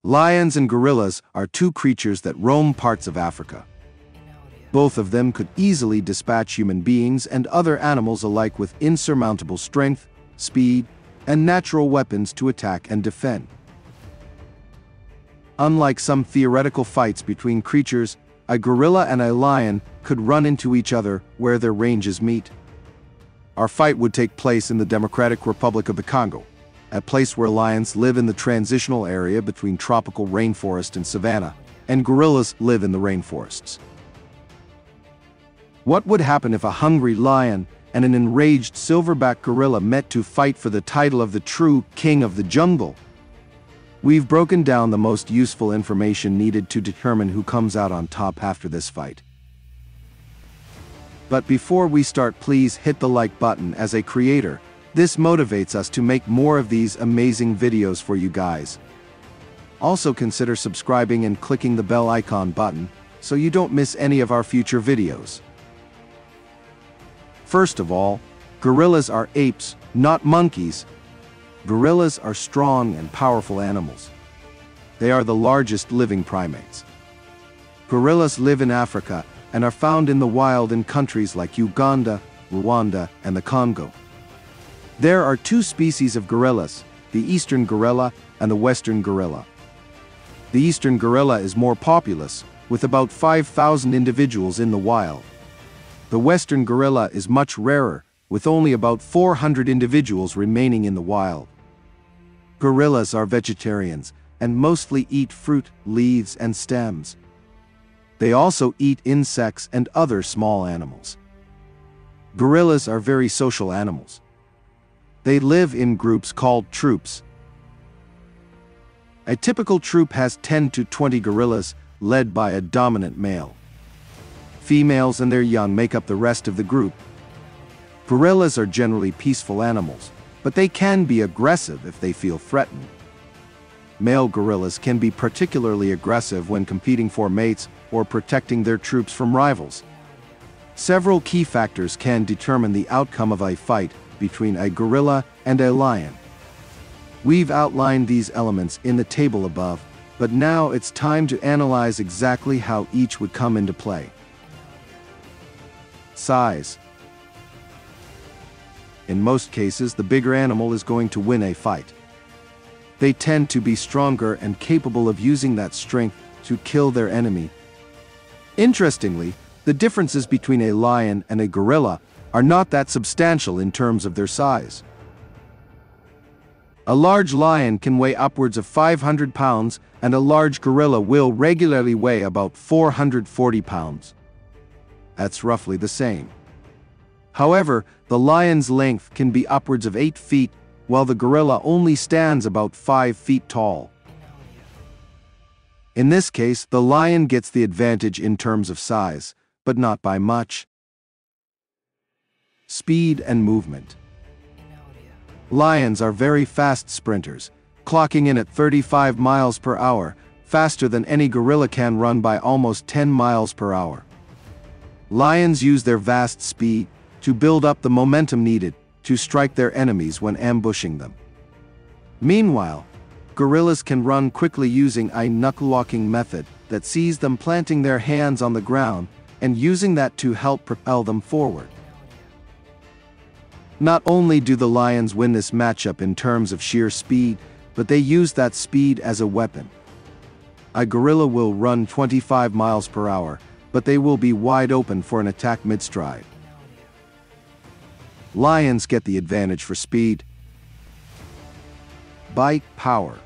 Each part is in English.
Lions and gorillas are two creatures that roam parts of Africa. Both of them could easily dispatch human beings and other animals alike with insurmountable strength, speed, and natural weapons to attack and defend. Unlike some theoretical fights between creatures, a gorilla and a lion could run into each other where their ranges meet. Our fight would take place in the Democratic Republic of the Congo, a place where lions live in the transitional area between tropical rainforest and savanna, and gorillas live in the rainforests. What would happen if a hungry lion and an enraged silverback gorilla met to fight for the title of the true king of the jungle? We've broken down the most useful information needed to determine who comes out on top after this fight. But before we start, please hit the like button. As a creator, this motivates us to make more of these amazing videos for you guys. Also consider subscribing and clicking the bell icon button so you don't miss any of our future videos. First of all, gorillas are apes, not monkeys. Gorillas are strong and powerful animals. They are the largest living primates. Gorillas live in Africa and are found in the wild in countries like Uganda, Rwanda, and the Congo. There are two species of gorillas, the eastern gorilla and the western gorilla. The eastern gorilla is more populous, with about 5,000 individuals in the wild. The western gorilla is much rarer, with only about 400 individuals remaining in the wild. Gorillas are vegetarians and mostly eat fruit, leaves, and stems. They also eat insects and other small animals. Gorillas are very social animals. They live in groups called troops. A typical troop has 10 to 20 gorillas, led by a dominant male. Females and their young make up the rest of the group. Gorillas are generally peaceful animals, but they can be aggressive if they feel threatened. Male gorillas can be particularly aggressive when competing for mates or protecting their troops from rivals. Several key factors can determine the outcome of a fight between a gorilla and a lion. We've outlined these elements in the table above, but now it's time to analyze exactly how each would come into play. Size. In most cases, the bigger animal is going to win a fight. They tend to be stronger and capable of using that strength to kill their enemy. Interestingly, the differences between a lion and a gorilla are not that substantial in terms of their size. A large lion can weigh upwards of 500 pounds, and a large gorilla will regularly weigh about 440 pounds. That's roughly the same. However, the lion's length can be upwards of 8 feet, while the gorilla only stands about 5 feet tall. In this case, the lion gets the advantage in terms of size, but not by much. Speed and movement. Lions are very fast sprinters, clocking in at 35 miles per hour, faster than any gorilla can run by almost 10 miles per hour. Lions use their vast speed to build up the momentum needed to strike their enemies when ambushing them. Meanwhile, gorillas can run quickly using a knuckle-walking method that sees them planting their hands on the ground and using that to help propel them forward. Not only do the lions win this matchup in terms of sheer speed, but they use that speed as a weapon. A gorilla will run 25 miles per hour, but they will be wide open for an attack mid-stride. Lions get the advantage for speed. Bite power.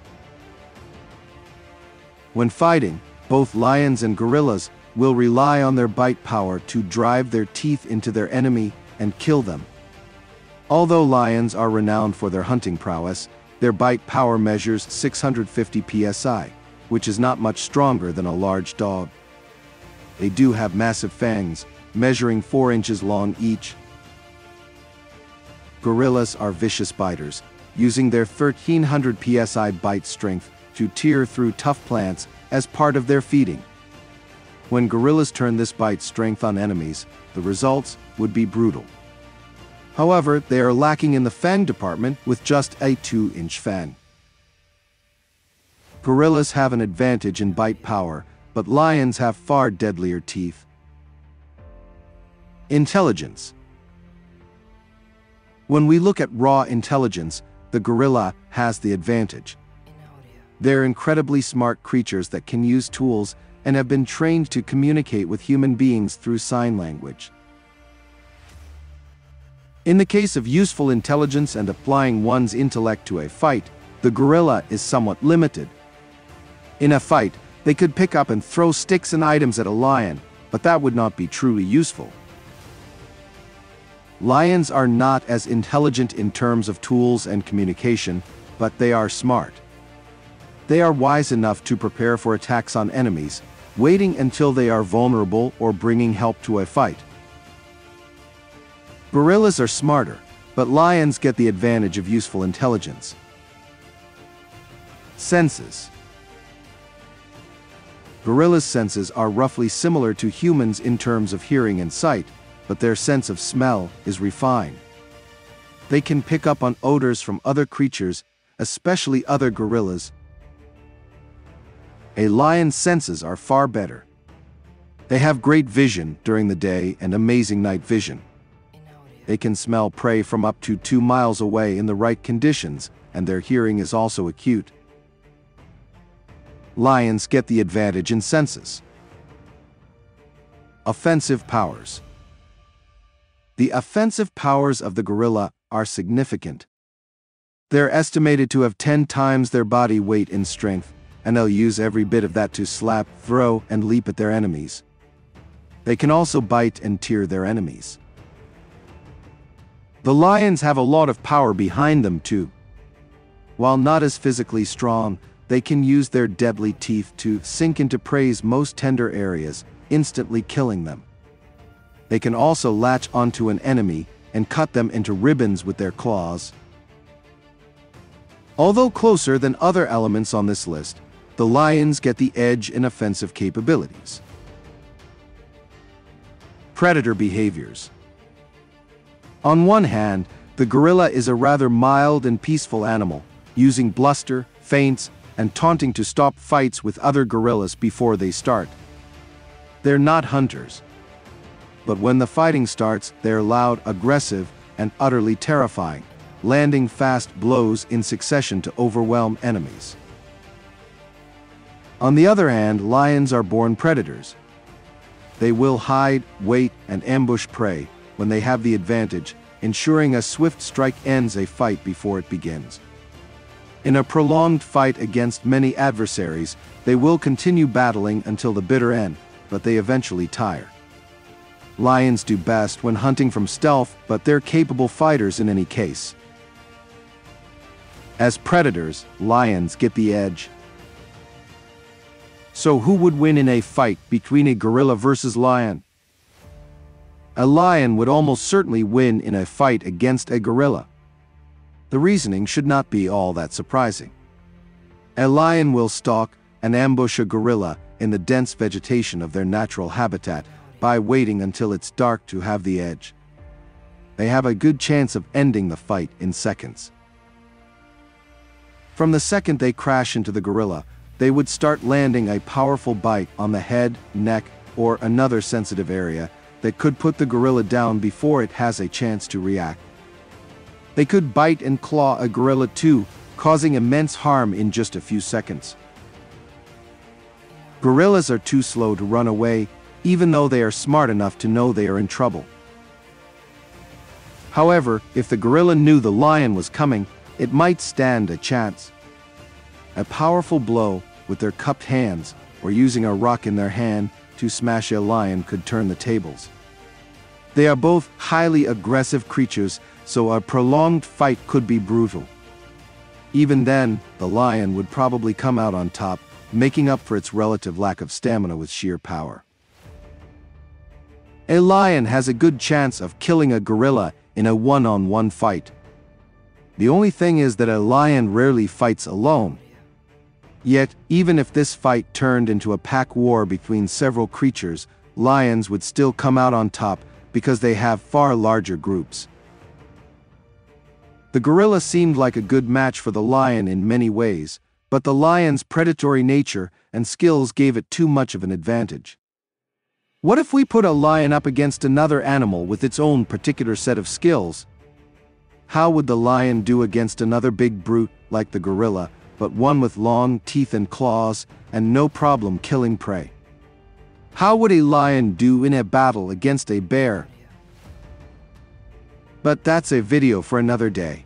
When fighting, both lions and gorillas will rely on their bite power to drive their teeth into their enemy and kill them. Although lions are renowned for their hunting prowess, their bite power measures 650 psi, which is not much stronger than a large dog. They do have massive fangs, measuring 4 inches long each. Gorillas are vicious biters, using their 1300 psi bite strength to tear through tough plants as part of their feeding. When gorillas turn this bite strength on enemies, the results would be brutal. However, they are lacking in the fang department with just a 2-inch fang. Gorillas have an advantage in bite power, but lions have far deadlier teeth. Intelligence. When we look at raw intelligence, the gorilla has the advantage. They're incredibly smart creatures that can use tools and have been trained to communicate with human beings through sign language. In the case of useful intelligence and applying one's intellect to a fight, the gorilla is somewhat limited. In a fight, they could pick up and throw sticks and items at a lion, but that would not be truly useful. Lions are not as intelligent in terms of tools and communication, but they are smart. They are wise enough to prepare for attacks on enemies, waiting until they are vulnerable or bringing help to a fight. Gorillas are smarter, but lions get the advantage of useful intelligence. Senses. Gorillas' senses are roughly similar to humans in terms of hearing and sight, but their sense of smell is refined. They can pick up on odors from other creatures, especially other gorillas. A lion's senses are far better. They have great vision during the day and amazing night vision. They can smell prey from up to 2 miles away in the right conditions, and their hearing is also acute. Lions get the advantage in senses. Offensive powers. The offensive powers of the gorilla are significant. They're estimated to have 10 times their body weight in strength, and they'll use every bit of that to slap, throw, and leap at their enemies. They can also bite and tear their enemies. The lions have a lot of power behind them too. While not as physically strong, they can use their deadly teeth to sink into prey's most tender areas, instantly killing them. They can also latch onto an enemy and cut them into ribbons with their claws. Although closer than other elements on this list, the lions get the edge in offensive capabilities. Predator behaviors. On one hand, the gorilla is a rather mild and peaceful animal, using bluster, feints, and taunting to stop fights with other gorillas before they start. They're not hunters. But when the fighting starts, they're loud, aggressive, and utterly terrifying, landing fast blows in succession to overwhelm enemies. On the other hand, lions are born predators. They will hide, wait, and ambush prey when they have the advantage, ensuring a swift strike ends a fight before it begins. In a prolonged fight against many adversaries, they will continue battling until the bitter end, but they eventually tire. Lions do best when hunting from stealth, but they're capable fighters in any case. As predators, lions get the edge. So who would win in a fight between a gorilla versus lion? A lion would almost certainly win in a fight against a gorilla. The reasoning should not be all that surprising. A lion will stalk and ambush a gorilla in the dense vegetation of their natural habitat by waiting until it's dark to have the edge. They have a good chance of ending the fight in seconds. From the second they crash into the gorilla, they would start landing a powerful bite on the head, neck, or another sensitive area that could put the gorilla down before it has a chance to react. They could bite and claw a gorilla too, causing immense harm in just a few seconds. Gorillas are too slow to run away, even though they are smart enough to know they are in trouble. However, if the gorilla knew the lion was coming, it might stand a chance. A powerful blow with their cupped hands, or using a rock in their hand to smash a lion, could turn the tables. They are both highly aggressive creatures, so a prolonged fight could be brutal. Even then, the lion would probably come out on top, making up for its relative lack of stamina with sheer power. A lion has a good chance of killing a gorilla in a one-on-one fight. The only thing is that a lion rarely fights alone. Yet, even if this fight turned into a pack war between several creatures, lions would still come out on top because they have far larger groups. The gorilla seemed like a good match for the lion in many ways, but the lion's predatory nature and skills gave it too much of an advantage. What if we put a lion up against another animal with its own particular set of skills? How would the lion do against another big brute like the gorilla, but one with long teeth and claws and no problem killing prey? How would a lion do in a battle against a bear? But that's a video for another day.